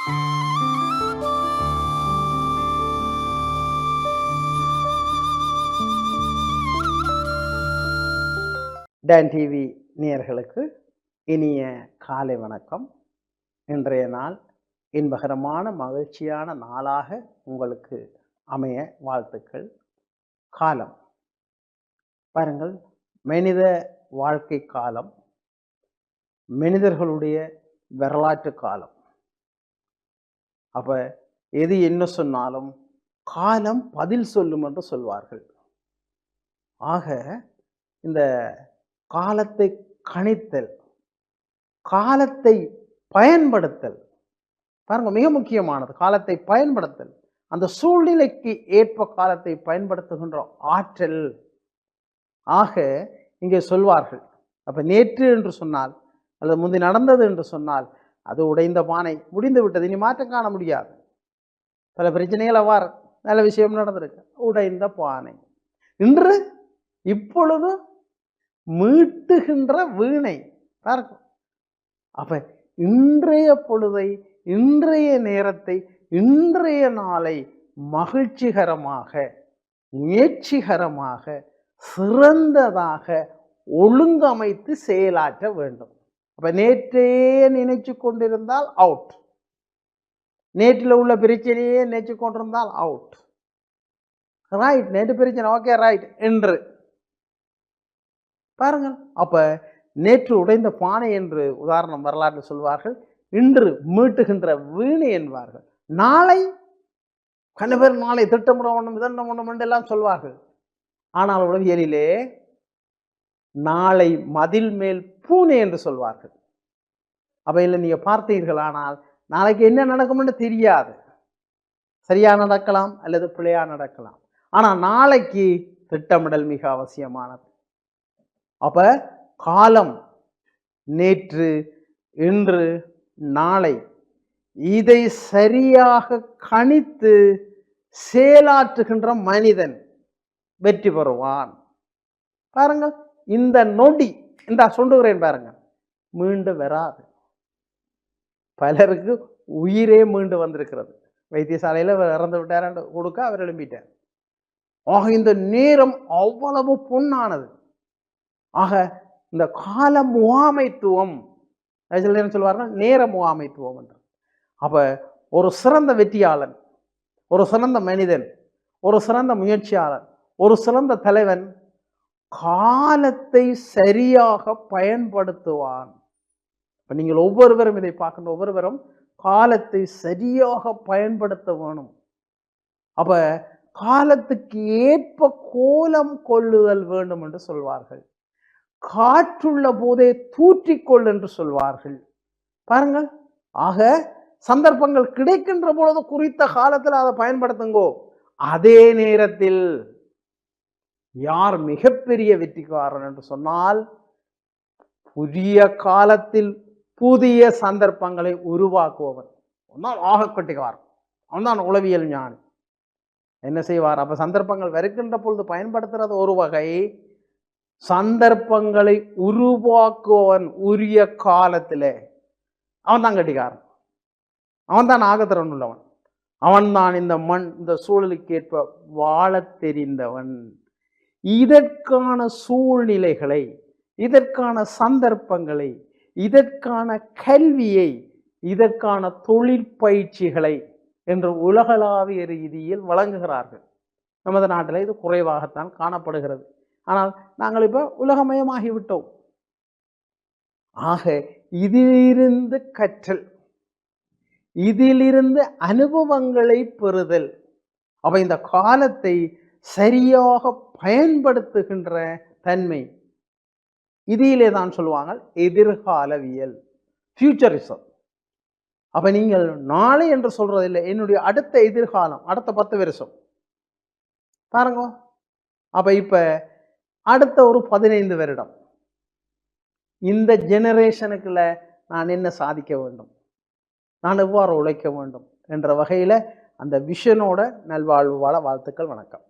Don TV நேயர்களுக்கு இனிய காலை வணக்கம். இன்றைய நாள் இன்பகரமான மகிழ்ச்சியான நாளாக உங்களுக்கு அமைய வாழ்த்துக்கள். காலம் பாருங்கள், மனித வாழ்க்கை காலம், மனிதர்களுடைய வரலாற்று காலம். அப்ப எது என்ன சொன்னாலும் காலம் பதில் சொல்லும் என்று சொல்வார்கள். ஆக இந்த காலத்தை கணித்தல், காலத்தை பயன்படுத்தல் பாருங்க மிக முக்கியமானது. காலத்தை பயன்படுத்தல், அந்த சூழ்நிலைக்கு ஏற்ப காலத்தை பயன்படுத்துகின்ற ஆற்றல். ஆக இங்கே சொல்வார்கள், அப்ப நேற்று என்று சொன்னால் அல்லது முந்தி நடந்தது என்று சொன்னால் அது உடைந்த பானை, முடிந்து விட்டது, இனி மாற்றம் காண முடியாது. பல பிரச்சனைகள் அவ்வாறு, நல்ல விஷயம் நடந்திருக்கு, உடைந்த பானை. இன்று இப்பொழுது மீட்டுகின்ற வீணை பாருங்க. அப்ப இன்றைய பொழுதை, இன்றைய நேரத்தை, இன்றைய நாளை மகிழ்ச்சிகரமாக, முயற்சிகரமாக, சிறந்ததாக ஒழுங்கமைத்து செயலாற்ற வேண்டும். அப்ப நேற்றே நினைச்சு கொண்டிருந்தால் அவுட், நேற்றில் உள்ள பிரச்சனையே நினைச்சு கொண்டிருந்தால் அவுட். ரைட், நேற்று பிரச்சனை, ஓகே ரைட் என்று பாருங்கள். அப்ப நேற்று உடைந்த பானை என்று உதாரணம் வரலாற்று சொல்வார்கள், இன்று மீட்டுகின்ற வீணை என்பார்கள். நாளை கணவர் நாளை திட்டமிட வேண்டும், இதண்டம் வேண்டும் என்றெல்லாம் சொல்வார்கள். ஆனால் உளவியலிலே நாளை மதில் மேல் பூனை என்று சொல்வார்கள். அப்ப இல்லை நீங்க பார்த்தீர்கள், ஆனால் நாளைக்கு என்ன நடக்கும் என்று தெரியாது. சரியா நடக்கலாம் அல்லது பிழையா நடக்கலாம். ஆனா நாளைக்கு திட்டமிடல் மிக அவசியமானது. அப்ப காலம், நேற்று, இன்று, நாளை, இதை சரியாக கணித்து செயலாற்றுகின்ற மனிதன் வெற்றி பெறுவான். பாருங்கள், இந்த நொடி, இந்த சொல்லுகிறேன் பாருங்க, மீண்டு வராது. பலருக்கு உயிரே மீண்டு வந்திருக்கிறது. வைத்தியசாலையில இறந்து விட்டார் கொடுக்க அவர் எழும்பிட்டார். ஆக இந்த நேரம் அவ்வளவு பொன்னானது. ஆக இந்த கால முகாமைத்துவம் சொல்வார்கள், நேர முகாமைத்துவம் என்று. அப்ப ஒரு சிறந்த வெற்றியாளன், ஒரு சிறந்த மனிதன், ஒரு சிறந்த முயற்சியாளன், ஒரு சிறந்த தலைவன் காலத்தை சரியாக பயன்படுத்துவான். இப்ப நீங்கள் ஒவ்வொருவரும் இதை பார்க்கின்ற ஒவ்வொருவரும் காலத்தை சரியாக பயன்படுத்த வேணும். அப்ப காலத்துக்கு ஏற்ப கோலம் கொள்ளுதல் வேண்டும் என்று சொல்வார்கள். காற்றுள்ள போதே தூற்றிக்கொள் என்று சொல்வார்கள். பாருங்கள், ஆக சந்தர்ப்பங்கள் கிடைக்கின்ற பொழுது குறித்த காலத்தில் அதை பயன்படுத்துங்கோ. அதே நேரத்தில் யார் மிகப்பெரிய வெற்றிக்காரன் என்று சொன்னால், புதிய காலத்தில் புதிய சந்தர்ப்பங்களை உருவாக்குபவன். அவன்தான் ஆக கட்டிக்காரன், அவன்தான் உளவியல் ஞானி. என்ன செய்வார்? அப்ப சந்தர்ப்பங்கள் வருகின்ற பொழுது பயன்படுத்துறது ஒரு வகை, சந்தர்ப்பங்களை உருவாக்குவன் உரிய காலத்திலே அவன் தான் கட்டிக்காரன், அவன் தான் ஆகத்திறன் உள்ளவன், அவன் தான் இந்த மண், இந்த சூழலுக்கு ஏற்ப வாழ தெரிந்தவன். இதற்கான சூழ்நிலைகளை, இதற்கான சந்தர்ப்பங்களை, இதற்கான கல்வியை, இதற்கான தொழிற்பயிற்சிகளை என்று உலகளாவிய ரீதியில் வழங்குகிறார்கள். நமது நாட்டில் இது குறைவாகத்தான் காணப்படுகிறது. ஆனால் நாங்கள் இப்ப உலகமயமாகிவிட்டோம். ஆக இதிலிருந்து கற்றல், இதிலிருந்து அனுபவங்களை பெறுதல். அப்ப இந்த காலத்தை சரியாக பயன்படுத்துகின்ற தன்மை, இதிலே தான் சொல்லுவாங்க எதிர்காலவியல், ஃபியூச்சரிசம். அப்ப நீங்கள் நாளை என்று சொல்றதில்லை, என்னுடைய அடுத்த எதிர்காலம், அடுத்த 10 வருஷம் பாருங்க. அப்ப இப்ப அடுத்த ஒரு 15 வருடம் இந்த ஜெனரேஷனுக்குள்ள நான் என்ன சாதிக்க வேண்டும், நான் எவ்வாறு உழைக்க வேண்டும் என்ற வகையில அந்த விஷனோட நல்வாழ்வு வாழ வாழ்த்துக்கள். வணக்கம்.